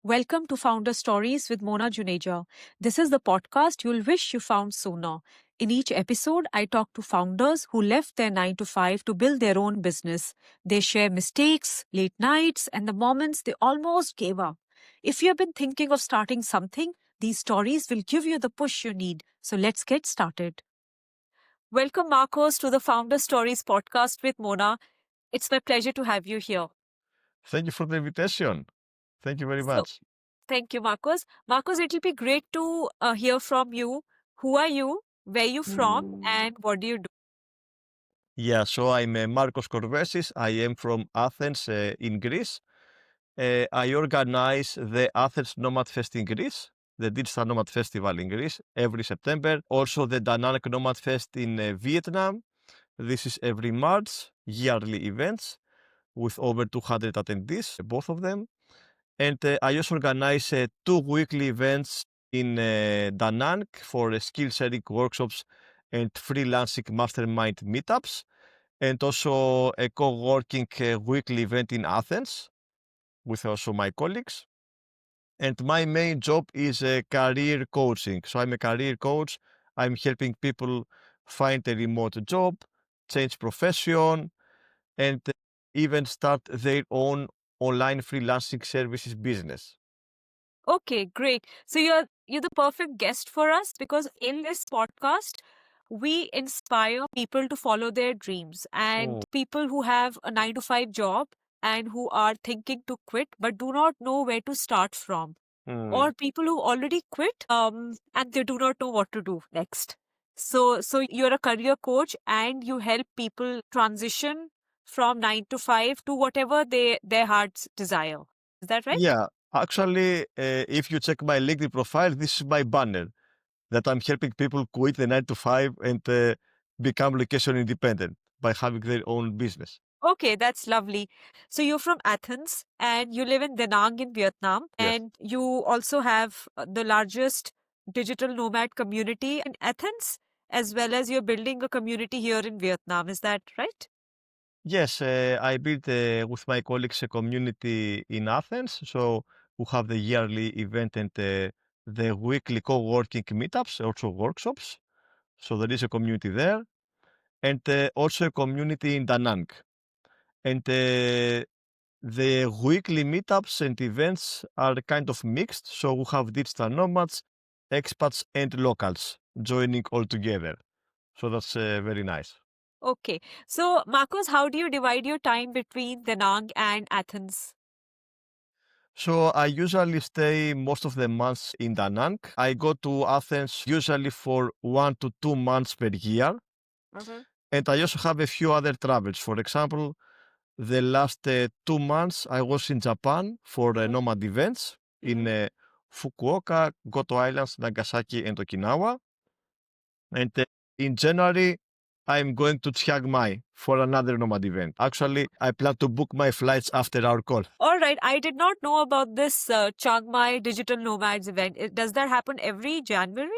Welcome to Founder Stories with Mona Juneja. This is the podcast you'll wish you found sooner. In each episode, I talk to founders who left their 9 to 5 to build their own business. They share mistakes, late nights, and the moments they almost gave up. If you have been thinking of starting something, these stories will give you the push you need. So let's get started. Welcome, Markos, to the Founder Stories podcast with Mona. It's my pleasure to have you here. Thank you for the invitation. Thank you very much. Thank you, Markos. Markos, it'll be great to hear from you. Who are you? Where are you from? And what do you do? Yeah, so I'm Markos Korvesis. I am from Athens in Greece. I organize the Athens Nomad Fest in Greece, the Digital Nomad Festival in Greece every September. Also the Da Nang Nomad Fest in Vietnam. This is every March, yearly events with over 200 attendees, both of them. And I also organize 2 weekly events in Da Nang for skill sharing workshops and freelancing mastermind meetups, and also a co-working weekly event in Athens with also my colleagues. And my main job is career coaching. So I'm a career coach. I'm helping people find a remote job, change profession, and even start their own online freelancing services business. Okay, great. So you're the perfect guest for us because in this podcast, we inspire people to follow their dreams and people who have a 9 to 5 job and who are thinking to quit but do not know where to start from. Or people who already quit and they do not know what to do next. So you're a career coach and you help people transition from 9 to 5 to whatever their hearts desire. Is that right? Yeah, actually, if you check my LinkedIn profile, this is my banner that I'm helping people quit the 9 to 5 and become location independent by having their own business. Okay, that's lovely. So you're from Athens and you live in Da Nang in Vietnam, Yes. and you also have the largest digital nomad community in Athens, as well as you're building a community here in Vietnam. Is that right? Yes, I built with my colleagues a community in Athens. So we have the yearly event and the weekly co-working meetups, also workshops. So there is a community there, and also a community in Da Nang. And the weekly meetups and events are kind of mixed. So we have digital nomads, expats, and locals joining all together. So that's very nice. Okay. So, Marcos, how do you divide your time between Da Nang and Athens? So I usually stay most of the months in Da Nang. I go to Athens usually for 1 to 2 months per year. And I also have a few other travels. For example, the last 2 months I was in Japan for nomad events in Fukuoka, Goto Islands, Nagasaki, and Okinawa. And in January, I'm going to Chiang Mai for another nomad event. Actually, I plan to book my flights after our call. All right. I did not know about this Chiang Mai Digital Nomads event. Does that happen every January?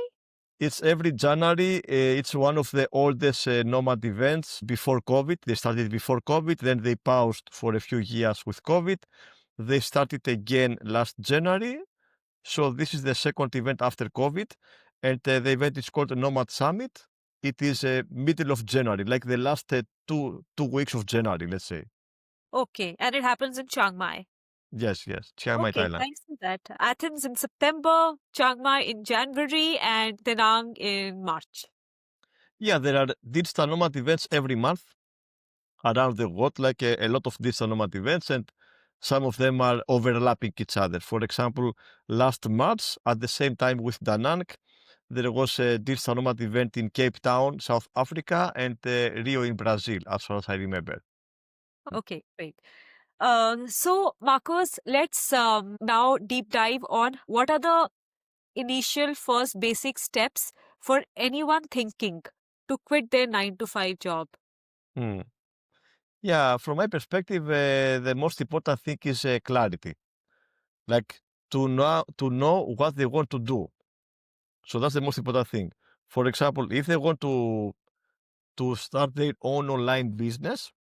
It's every January. It's one of the oldest nomad events before COVID. They started before COVID, then they paused for a few years with COVID. They started again last January. So this is the second event after COVID. And the event is called Nomad Summit. It is middle of January, like the last two weeks of January, let's say. Okay. And it happens in Chiang Mai. Yes, Chiang Mai, Okay. Thailand. Thanks for that. Athens in September, Chiang Mai in January, and Da Nang in March. Yeah, there are digital nomad events every month around the world, like a lot of digital nomad events, and some of them are overlapping each other. For example, last March, at the same time with Da Nang, there was a digital nomad event in Cape Town, South Africa, and Rio in Brazil, as far as I remember. Okay, great. So, Marcos, let's now deep dive on what are the initial first basic steps for anyone thinking to quit their 9 to 5 job. Hmm. Yeah, from my perspective, the most important thing is clarity, like to know what they want to do. So that's the most important thing. For example, if they want to start their own online business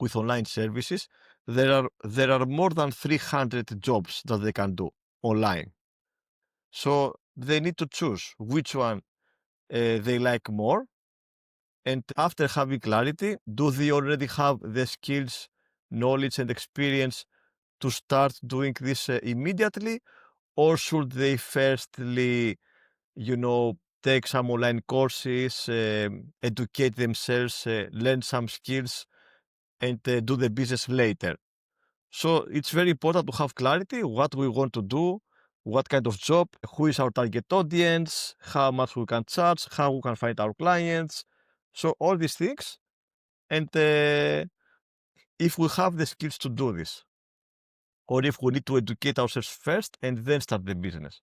with online services, there are more than 300 jobs that they can do online. So they need to choose which one they like more. And after having clarity, do they already have the skills, knowledge, and experience to start doing this immediately? Or should they firstly, take some online courses, educate themselves, learn some skills, and do the business later? So it's very important to have clarity what we want to do, what kind of job, who is our target audience, how much we can charge, how we can find our clients. So all these things. And if we have the skills to do this, or if we need to educate ourselves first and then start the business.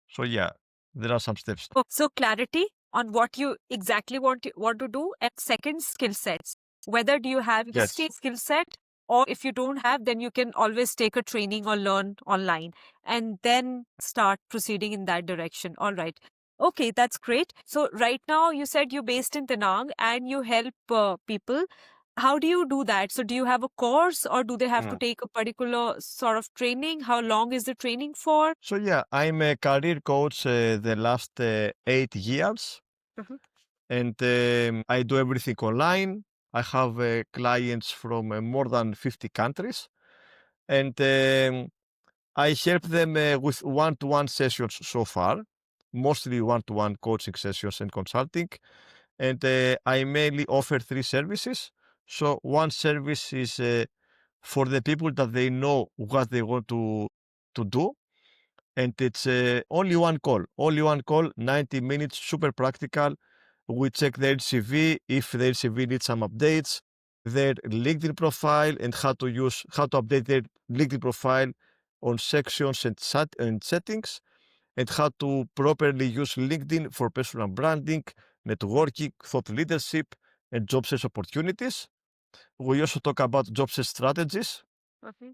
So yeah, there are some steps. Oh, so clarity on what you exactly want to do, and second, skill sets. Whether do you have Yes. the skill set, or if you don't have, then you can always take a training or learn online and then start proceeding in that direction. All right. Okay, that's great. So right now you said you're based in Da Nang and you help people. How do you do that? So do you have a course or do they have to take a particular sort of training? How long is the training for? So yeah, I'm a career coach the last 8 years. Mhm. And I do everything online. I have clients from more than 50 countries. And I help them with one-to-one sessions so far, mostly one-to-one coaching sessions and consulting. And I mainly offer 3 services. So one service is for the people that they know what they want to do. And it's only one call, 90 minutes, super practical. We check their CV, if their CV needs some updates, their LinkedIn profile, and how to update their LinkedIn profile on sections and settings, and how to properly use LinkedIn for personal branding, networking, thought leadership, and job search opportunities. We also talk about job search strategies,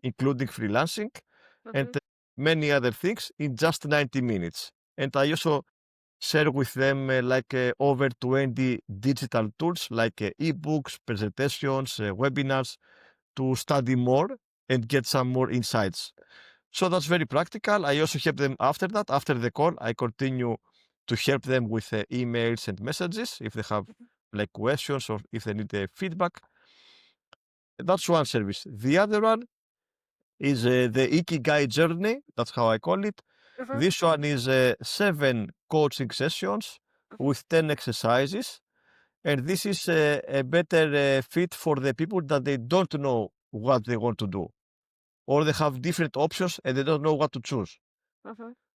including freelancing, and many other things in just 90 minutes. And I also share with them over 20 digital tools like ebooks, presentations, webinars to study more and get some more insights. So that's very practical. I also help them after that. After the call, I continue to help them with emails and messages if they have like questions or if they need feedback. That's one service. The other one is the Ikigai journey. That's how I call it. This one is 7 coaching sessions with 10 exercises. And this is a better fit for the people that they don't know what they want to do, or they have different options and they don't know what to choose.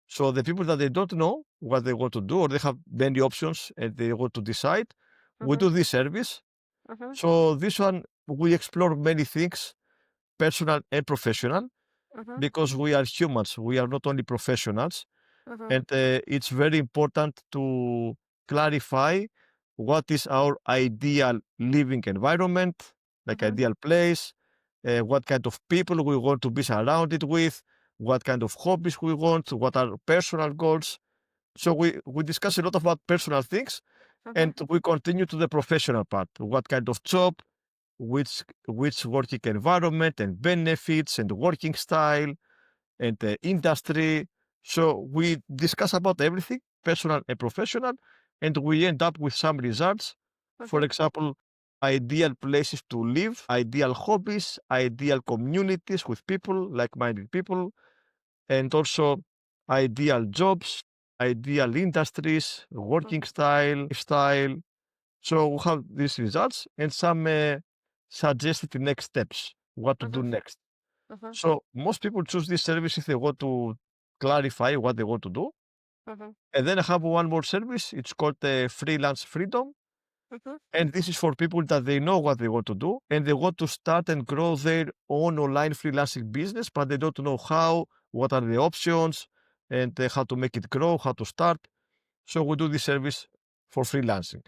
So the people that they don't know what they want to do, or they have many options and they want to decide, we do this service. So this one, we explore many things, personal and professional, because we are humans. We are not only professionals. And it's very important to clarify what is our ideal living environment, like ideal place, what kind of people we want to be surrounded with, what kind of hobbies we want, what are personal goals. So we discuss a lot about personal things, and we continue to the professional part. What kind of job, which working environment and benefits and working style and the industry. So we discuss about everything, personal and professional, and we end up with some results. For example, ideal places to live, ideal hobbies, ideal communities with people, like-minded people, and also ideal jobs, ideal industries, working style. So we have these results and some suggested next steps, what to do next. So most people choose this service if they want to clarify what they want to do. And then I have one more service. It's called Freelance Freedom. And this is for people that they know what they want to do and they want to start and grow their own online freelancing business, but they don't know how, what are the options, and how to make it grow, how to start. So we do this service for freelancing.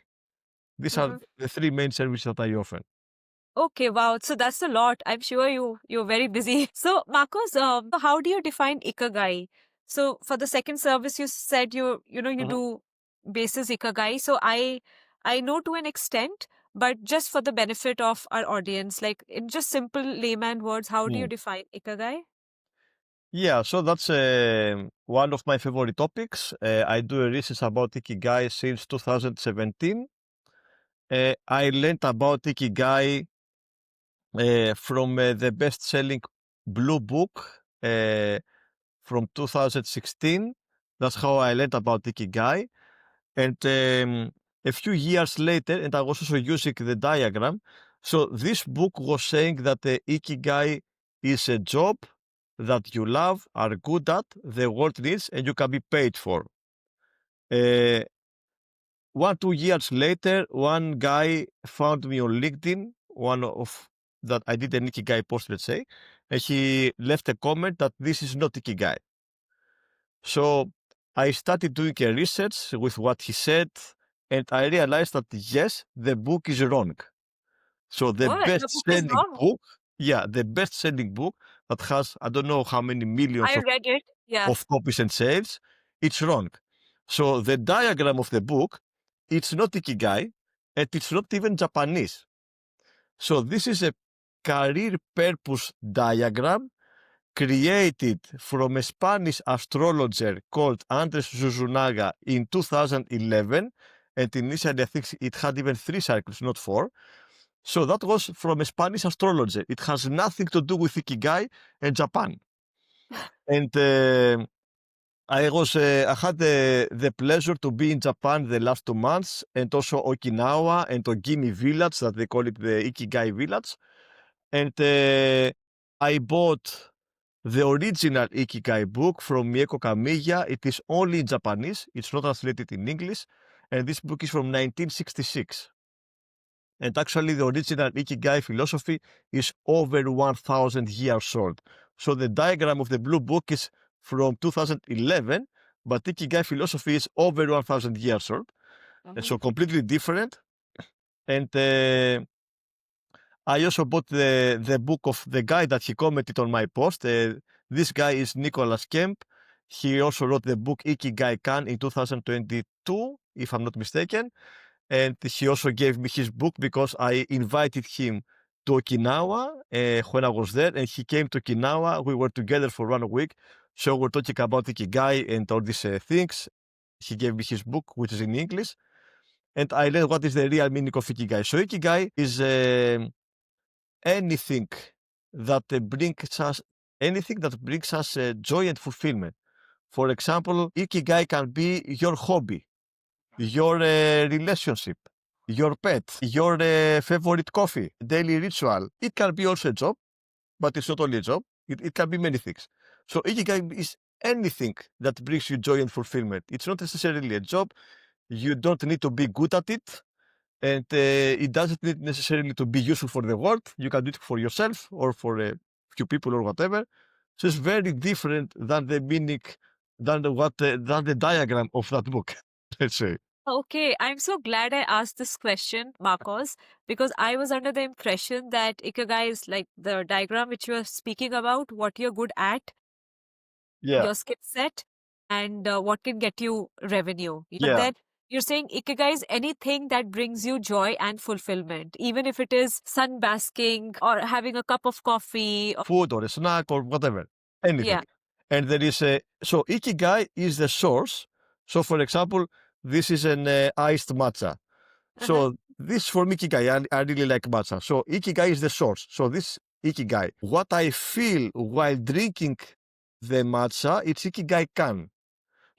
These are the 3 main services that I offer. Okay, wow. So that's a lot. I'm sure you're very busy. So Marcos, how do you define Ikigai? So for the second service, you said you Mhm. do basis Ikigai. So I know to an extent, But just for the benefit of our audience, like in just simple layman words, how do you Mm. define Ikigai? Yeah, so that's one of my favorite topics. I do a research about Ikigai since 2017. I learned about Ikigai from the best-selling Blue Book from 2016. That's how I learned about Ikigai. And a few years later, and I was also using the diagram. So this book was saying that the Ikigai is a job that you love, are good at, the world needs, and you can be paid for. 2 years later, one guy found me on LinkedIn, one of that I did an Ikigai post, let's say, and he left a comment that this is not Ikigai. So I started doing a research with what he said, and I realized that yes, the book is wrong. So the What? The book is best-selling wrong. book, yeah, the best-selling book that has I don't know how many millions I read it. Yeah. of copies and sales, it's wrong. So the diagram of the book, it's not Ikigai, and it's not even Japanese. So this is a career purpose diagram created from a Spanish astrologer called Andres Zuzunaga in 2011. And initially, I think it had even 3 cycles, not 4. So that was from a Spanish astrologer. It has nothing to do with Ikigai and Japan. And I had the pleasure to be in Japan the last 2 months, and also Okinawa and Ogimi village, that they call it the Ikigai village. And I bought the original Ikigai book from Mieko Kamiya. It is only in Japanese. It's not translated in English. And this book is from 1966. And actually, the original Ikigai philosophy is over 1,000 years old. So the diagram of the blue book is from 2011, but Ikigai philosophy is over 1,000 years old. And so completely different. And I also bought the book of the guy that he commented on my post. This guy is Nicholas Kemp. He also wrote the book Ikigai Kan in 2022, if I'm not mistaken. And he also gave me his book because I invited him to Okinawa when I was there, and he came to Okinawa. We were together for 1 week. So we're talking about Ikigai and all these things. He gave me his book, which is in English. And I learned what is the real meaning of Ikigai. So Ikigai is anything that brings us joy and fulfillment. For example, Ikigai can be your hobby, your relationship, your pet, your favorite coffee, daily ritual. It can be also a job, but it's not only a job. It can be many things. So Ikigai is anything that brings you joy and fulfillment. It's not necessarily a job. You don't need to be good at it. And it doesn't need necessarily to be useful for the world. You can do it for yourself or for a few people or whatever. So it's very different than the meaning, than the diagram of that book, let's say. Okay, I'm so glad I asked this question, Marcos, because I was under the impression that Ikigai is like the diagram which you are speaking about, what you're good at, Yeah, your skill set, and what can get you revenue. But yeah. then you're saying Ikigai is anything that brings you joy and fulfillment, even if it is sunbasking or having a cup of coffee. Or, Food or a snack or whatever, anything. yeah. And there is so Ikigai is the source. So for example, this is an iced matcha. Uh-huh. So this for me Ikigai, I really like matcha. So Ikigai is the source. So this Ikigai, what I feel while drinking the matcha, it's Ikigai kan.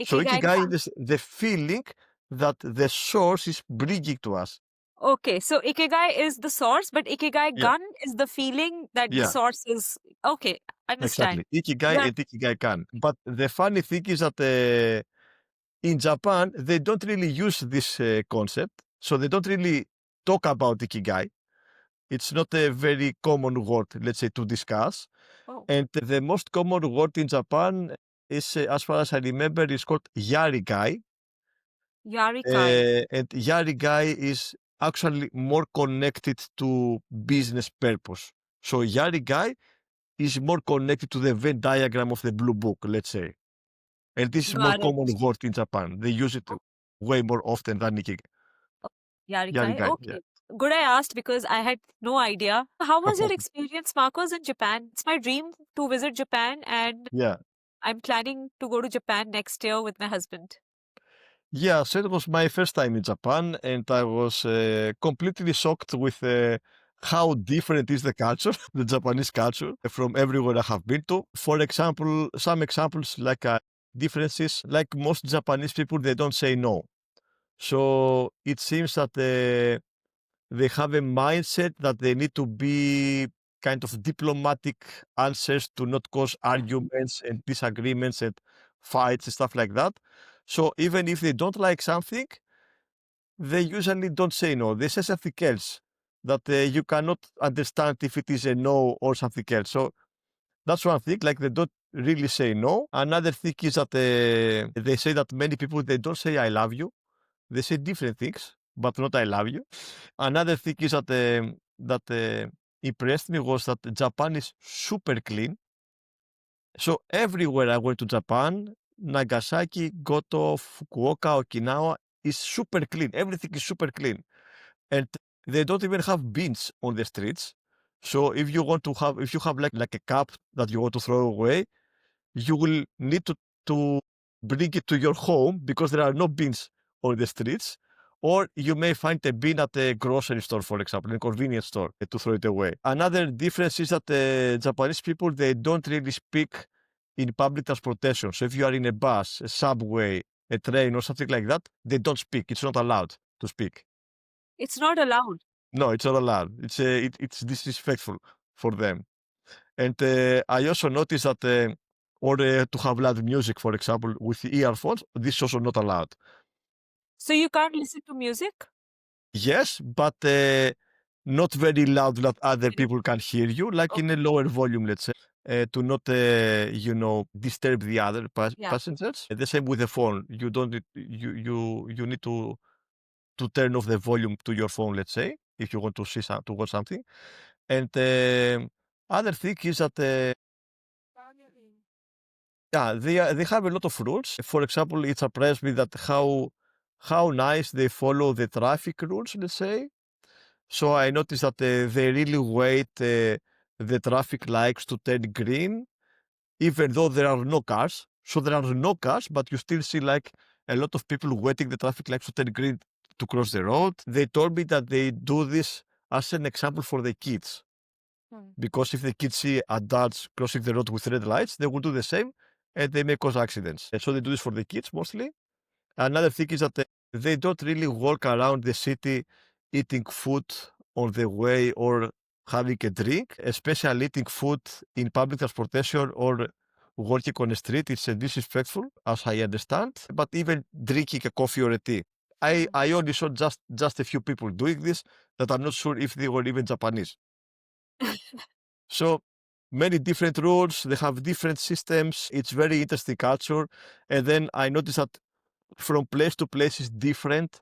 So Ikigai Ikigai kan. is the feeling that the source is bringing to us. Okay, so Ikigai is the source, but Ikigai Yeah, gun is the feeling that the yeah, source is. Okay, understand. exactly. Ikigai Yeah. and Ikigai kan. But the funny thing is that in Japan, they don't really use this concept. So they don't really talk about Ikigai. It's not a very common word, let's say, to discuss. Oh, And the most common word in Japan is, as far as I remember, is called yarigai. Yarikai. And yarigai is actually more connected to business purpose. So yarigai is more connected to the Venn diagram of the blue book, let's say. And this is more Got it. common word in Japan. They use it way more often than Ikigai. Yarikai. Yarigai, yeah. Okay. Good I asked because I had no idea. How was your experience, Marcos, in Japan? It's my dream to visit Japan, and Yeah. I'm planning to go to Japan next year with my husband. Yeah, so it was my first time in Japan, and I was completely shocked with how different is the culture, the Japanese culture, from everywhere I have been to. For example, some examples like differences, like most Japanese people, they don't say no. So it seems that they have a mindset that they need to be kind of diplomatic answers to not cause arguments and disagreements and fights and stuff like that. So even if they don't like something, they usually don't say no. They say something else that you cannot understand if it is a no or something else. So that's one thing, like they don't really say no. Another thing is that they say that many people, they don't say I love you. They say different things, but not I love you. Another thing is that impressed me was that Japan is super clean. So everywhere I went to Japan, Nagasaki, Goto, Fukuoka, Okinawa is super clean. Everything is super clean. And they don't even have bins on the streets. So if you have like a cup that you want to throw away, you will need to bring it to your home because there are no bins on the streets. Or you may find a bin at a grocery store, for example, in a convenience store to throw it away. Another difference is that Japanese people, they don't really speak in public transportation. So if you are in a bus, a subway, a train or something like that, they don't speak. It's not allowed to speak. It's not allowed. No, it's not allowed. It's disrespectful for them. And I also noticed that or to have loud music, for example, with the earphones, this is also not allowed. So you can't listen to music? Yes, but not very loud that other people can hear you, like in a lower volume, let's say, to not, disturb the other Yeah. passengers. The same with the phone. You don't need, you need to turn off the volume to your phone, let's say, if you want to to watch something. And other thing is that yeah, they have a lot of rules. For example, it surprised me that how nice they follow the traffic rules, let's say. So I noticed that they really wait the traffic lights to turn green, even though there are no cars. So there are no cars, but you still see like a lot of people waiting the traffic lights to turn green to cross the road. They told me that they do this as an example for the kids. Because if the kids see adults crossing the road with red lights, they will do the same and they may cause accidents. And so they do this for the kids mostly. Another thing is that they don't really walk around the city eating food on the way or having a drink, especially eating food in public transportation or walking on the street. It's disrespectful, as I understand. But even drinking a coffee or a tea. I only saw just a few people doing this that I'm not sure if they were even Japanese. So many different rules, they have different systems. It's very interesting culture. And then I noticed that from place to place is different.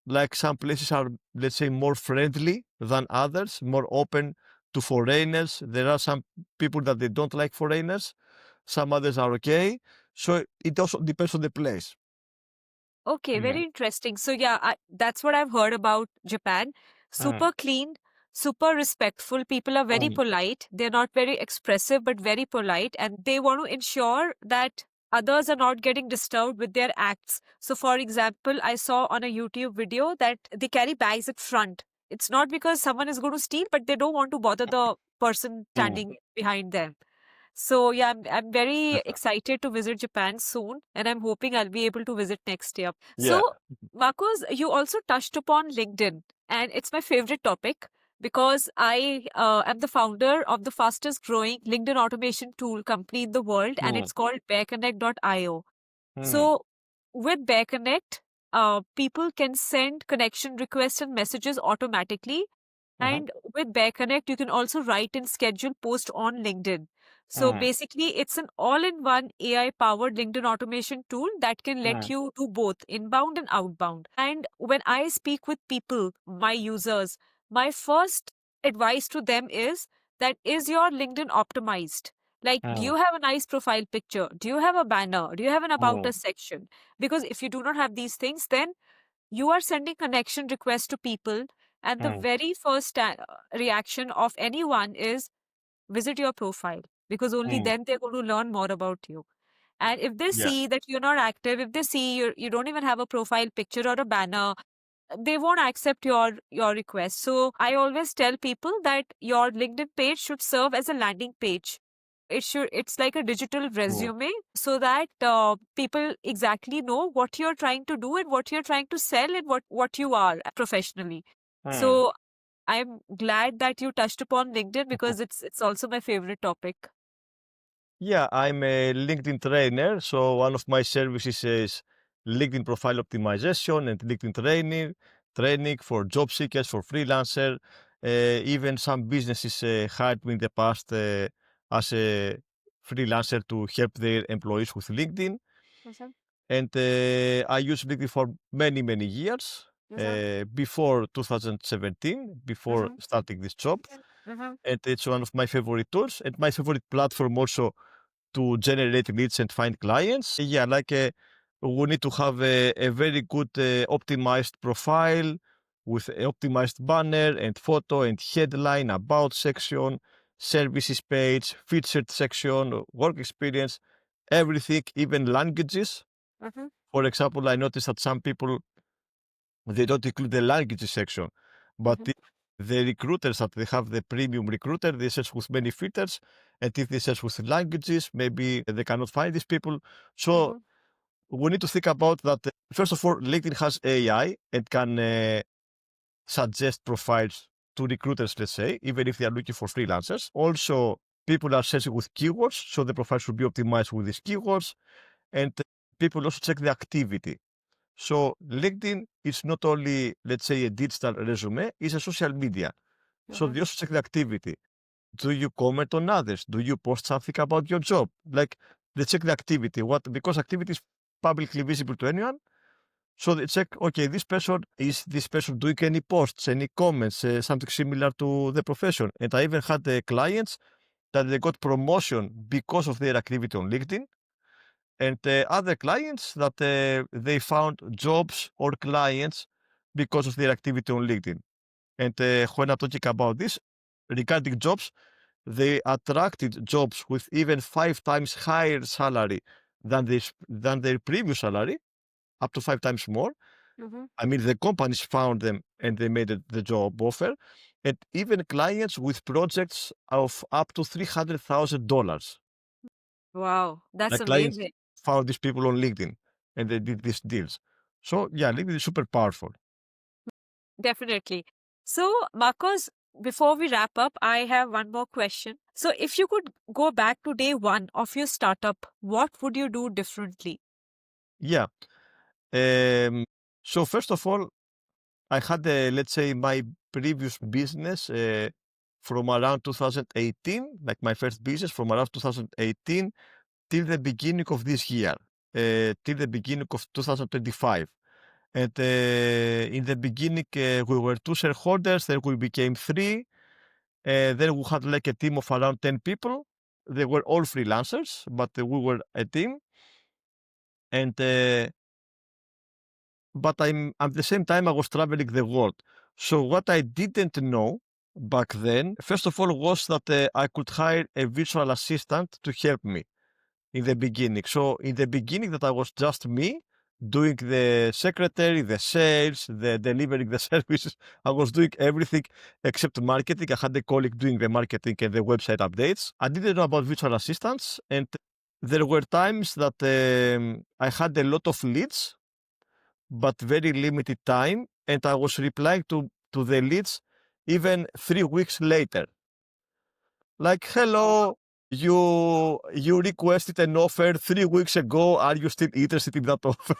Like some places are, let's say, more friendly than others, more open to foreigners. There are some people that they don't like foreigners. Some others are okay. So it also depends on the place. Okay, Yeah. very interesting. So yeah, that's what I've heard about Japan. Super clean, super respectful. People are very polite. They're not very expressive, but very polite. And they want to ensure that others are not getting disturbed with their acts. So for example, I saw on a YouTube video that they carry bags at front. It's not because someone is going to steal, but they don't want to bother the person standing behind them. So yeah, I'm very excited to visit Japan soon, and I'm hoping I'll be able to visit next year. Yeah. So, Marcos, you also touched upon LinkedIn, and it's my favorite topic because I am the founder of the fastest growing LinkedIn automation tool company in the world, and it's called BearConnect.io. So, with BearConnect, people can send connection requests and messages automatically. And with Bear Connect, you can also write and schedule posts on LinkedIn. So basically, it's an all-in-one AI-powered LinkedIn automation tool that can let you do both inbound and outbound. And when I speak with people, my users, my first advice to them is your LinkedIn optimized? Like, do you have a nice profile picture? Do you have a banner? Do you have an about us section? Because if you do not have these things, then you are sending connection requests to people And the very first reaction of anyone is visit your profile, because only then they're going to learn more about you. And if they Yeah. see that you're not active, if they see you don't even have a profile picture or a banner, they won't accept your request. So I always tell people that your LinkedIn page should serve as a landing page. It's like a digital resume, so that people exactly know what you're trying to do and what you're trying to sell and what you are professionally. So I'm glad that you touched upon LinkedIn, because it's also my favorite topic. Yeah, I'm a LinkedIn trainer. So one of my services is LinkedIn profile optimization and LinkedIn training for job seekers, for freelancer. Even some businesses hired me in the past as a freelancer to help their employees with LinkedIn. Mhm, And I used LinkedIn for many, many years mhm, before 2017, before mhm, starting this job. mhm, And it's one of my favorite tools and my favorite platform also to generate leads and find clients. Yeah, like we need to have a very good optimized profile with an optimized banner and photo and headline, about section, services page, featured section, work experience, everything, even languages. mhm, For example, I noticed that some people, they don't include the languages section, but mhm, if the recruiters that they have, the premium recruiter, they search with many filters, and if they search with languages, maybe they cannot find these people. So mhm, we need to think about that. First of all, LinkedIn has AI and can suggest profiles to recruiters, let's say, even if they are looking for freelancers. Also, people are searching with keywords, so the profile should be optimized with these keywords. And people also check the activity. So LinkedIn is not only, let's say, a digital resume, it's a social media. So mhm, they also check the activity. Do you comment on others? Do you post something about your job? Like they check the activity. What, because activity is publicly visible to anyone. So they check, okay, is this person doing any posts, any comments, something similar to the profession. And I even had clients that they got promotion because of their activity on LinkedIn, and other clients that they found jobs or clients because of their activity on LinkedIn. And when I'm talking about this, regarding jobs, they attracted jobs with even 5 times higher salary than their previous salary, up to 5 times more. mhm. I mean, the companies found them and they made the job offer, and even clients with projects of up to $300,000. Wow, that's Like clients amazing. found these people on LinkedIn and they did these deals. So yeah, LinkedIn is super powerful. Definitely. So, Marcos, before we wrap up, I have one more question. So, if you could go back to day one of your startup, what would you do differently? Yeah. Um, so first of all, I had, let's say, my previous business from around 2018, like my first business from around 2018 till the beginning of this year, till the beginning of 2025. And in the beginning, we were 2 shareholders, then we became 3. Then we had like a team of around 10 people. They were all freelancers, but we were a team. And but at the same time I was traveling the world. So what I didn't know back then, first of all, was that I could hire a virtual assistant to help me in the beginning. So in the beginning, that I was just me doing the secretary, the sales, the delivering the services. I was doing everything except marketing. I had a colleague doing the marketing and the website updates. I didn't know about virtual assistants, and there were times that I had a lot of leads but very limited time, and I was replying to the leads even 3 weeks later. Like, hello, you requested an offer 3 weeks ago. Are you still interested in that offer?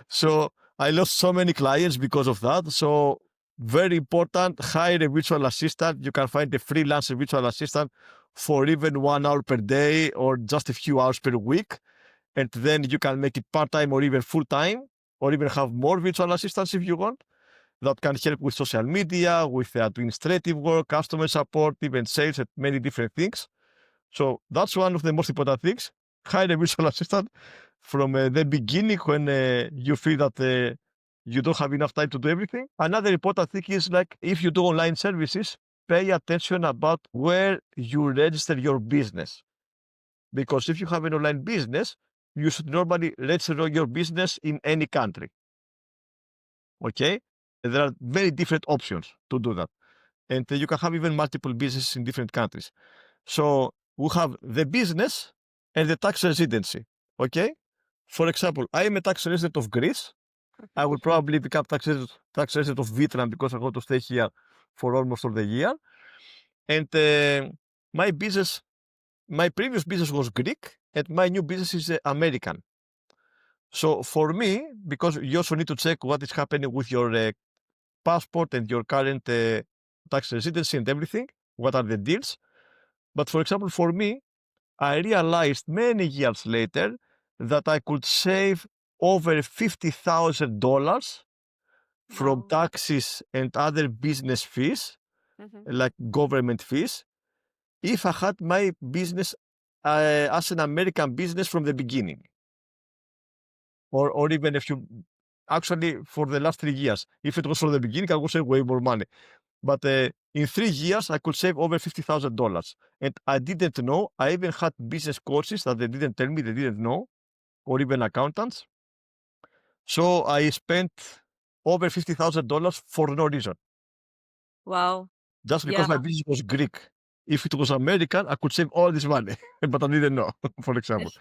So I lost so many clients because of that. So very important, hire a virtual assistant. You can find a freelancer virtual assistant for even 1 hour per day or just a few hours per week. And then you can make it part-time or even full-time, or even have more virtual assistants if you want, that can help with social media, with administrative work, customer support, even sales, and many different things. So that's one of the most important things. Hire a virtual assistant from the beginning when you feel that you don't have enough time to do everything. Another important thing is like if you do online services, pay attention about where you register your business. Because if you have an online business, you should normally register your business in any country. Okay? There are very different options to do that. And you can have even multiple businesses in different countries. So we have the business and the tax residency. Okay? For example, I am a tax resident of Greece. I will probably become tax resident of Vietnam because I want to stay here for almost all the year. And my previous business was Greek, and my new business is American. So for me, because you also need to check what is happening with your passport and your current tax residency and everything, what are the deals. But for example, for me, I realized many years later that I could save over $50,000 from Wow. taxes and other business fees, like government fees, if I had my business as an American business from the beginning. Or even if you actually for the last 3 years, if it was from the beginning, I would save way more money. But in 3 years, I could save over $50,000. And I didn't know. I even had business coaches that they didn't tell me, they didn't know, or even accountants. So I spent over $50,000 for no reason. Wow. Just because Yeah. my business was Greek. If it was American, I could save all this money, but I didn't know, for example.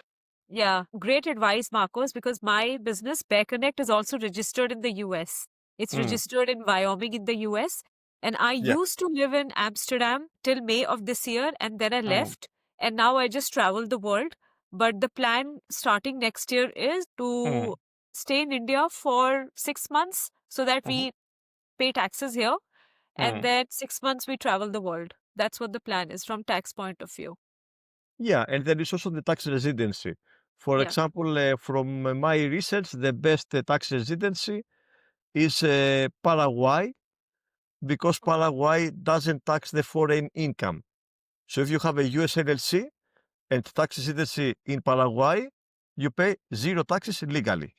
Yeah, great advice, Marcos, because my business, Bear Connect, is also registered in the US. It's Mm, registered in Wyoming in the US. And I yeah. used to live in Amsterdam till May of this year, and then I Mm, left. And now I just travel the world. But the plan starting next year is mm, to stay in India for 6 months so that mhm, we pay taxes here. And mm. then 6 months we travel the world. That's what the plan is from tax point of view. Yeah, and there is also the tax residency. For Yeah. example, from my research, the best tax residency is Paraguay, because Paraguay doesn't tax the foreign income. So if you have a US LLC and tax residency in Paraguay, you pay zero taxes legally.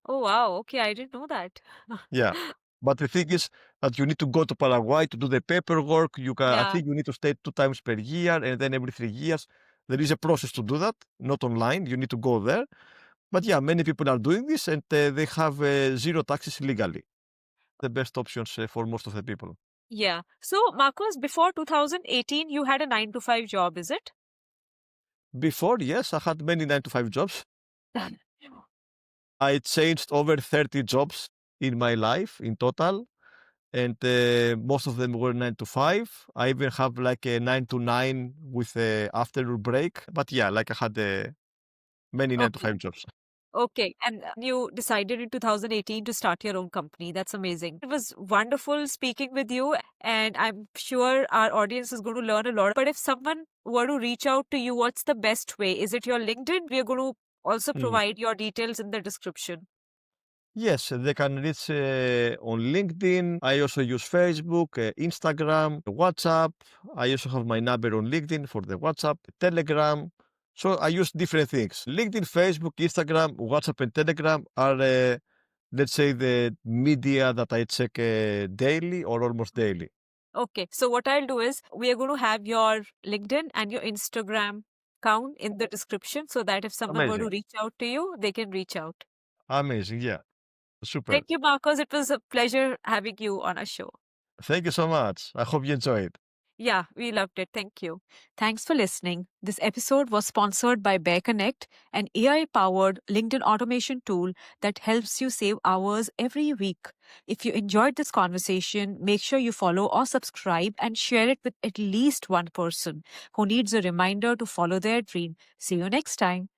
Oh, wow. Okay, I didn't know that. Yeah. But the thing is that you need to go to Paraguay to do the paperwork. I Yeah. think you need to stay 2 times per year, and then every 3 years. There is a process to do that, not online. You need to go there. But yeah, many people are doing this, and they have zero taxes legally. The best options for most of the people. Yeah. So, Marcos, before 2018, you had a 9 to 5 job, is it? Before, yes, I had many 9 to 5 jobs. I changed over 30 jobs in my life in total, and most of them were 9 to 5. I even have like a 9 to 9 with a afternoon break. But yeah, like I had many nine to Okay. five jobs. Okay. And you decided in 2018 to start your own company. That's amazing. It was wonderful speaking with you. And I'm sure our audience is going to learn a lot. But if someone were to reach out to you, what's the best way? Is it your LinkedIn? We are going to also Mm. provide your details in the description. Yes, they can reach on LinkedIn. I also use Facebook, Instagram, WhatsApp. I also have my number on LinkedIn for the WhatsApp, Telegram. So I use different things. LinkedIn, Facebook, Instagram, WhatsApp, and Telegram are, let's say, the media that I check daily or almost daily. Okay, so what I'll do is we are going to have your LinkedIn and your Instagram account in the description so that if someone were to Amazing. reach out to you, they can reach out. Amazing. Yeah. Super. Thank you, Marcos. It was a pleasure having you on our show. Thank you so much. I hope you enjoy it. Yeah, we loved it. Thank you. Thanks for listening. This episode was sponsored by Bear Connect, an AI powered LinkedIn automation tool that helps you save hours every week. If you enjoyed this conversation, make sure you follow or subscribe and share it with at least one person who needs a reminder to follow their dream. See you next time.